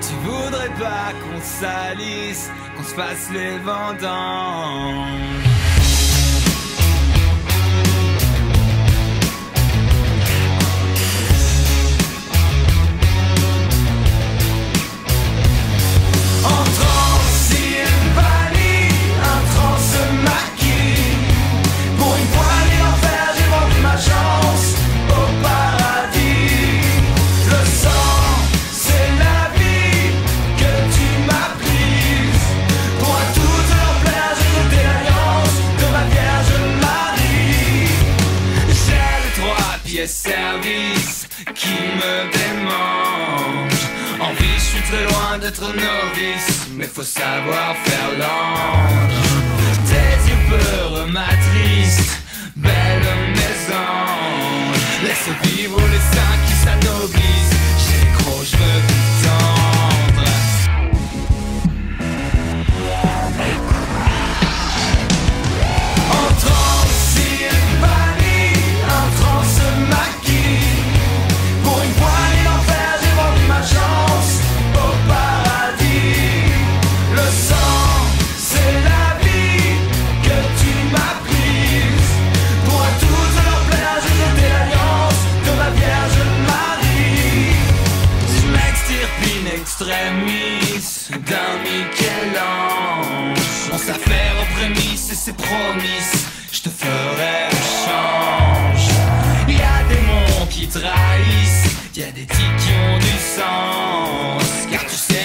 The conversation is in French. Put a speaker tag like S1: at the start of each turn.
S1: Tu voudrais pas qu'on salisse, qu'on se fasse les vendanges. Service qui me démange. En vie, je suis très loin d'être novice, mais faut savoir faire l'ange. Tes yeux peureux m'attristent, belle maison. Laisse vivre les seins qui s'anoblissent. J'ai gros, je veux plus tendre. En Transylvanie, un trans maquis. Pour une poignée d'enfer, j'ai vendu ma chance au paradis. Le sang, c'est la vie que tu m'as prise. Pour à toutes leur plaire, j'ai jeté l'alliance de ma Vierge Marie. Je m'extirpe extremis d'un Michel-Ange. On s'affaire aux prémices et c'est promis, je te ferai le change. Y'a des monts qui trahissent, y'a des tics qui ont du sens, car tu sais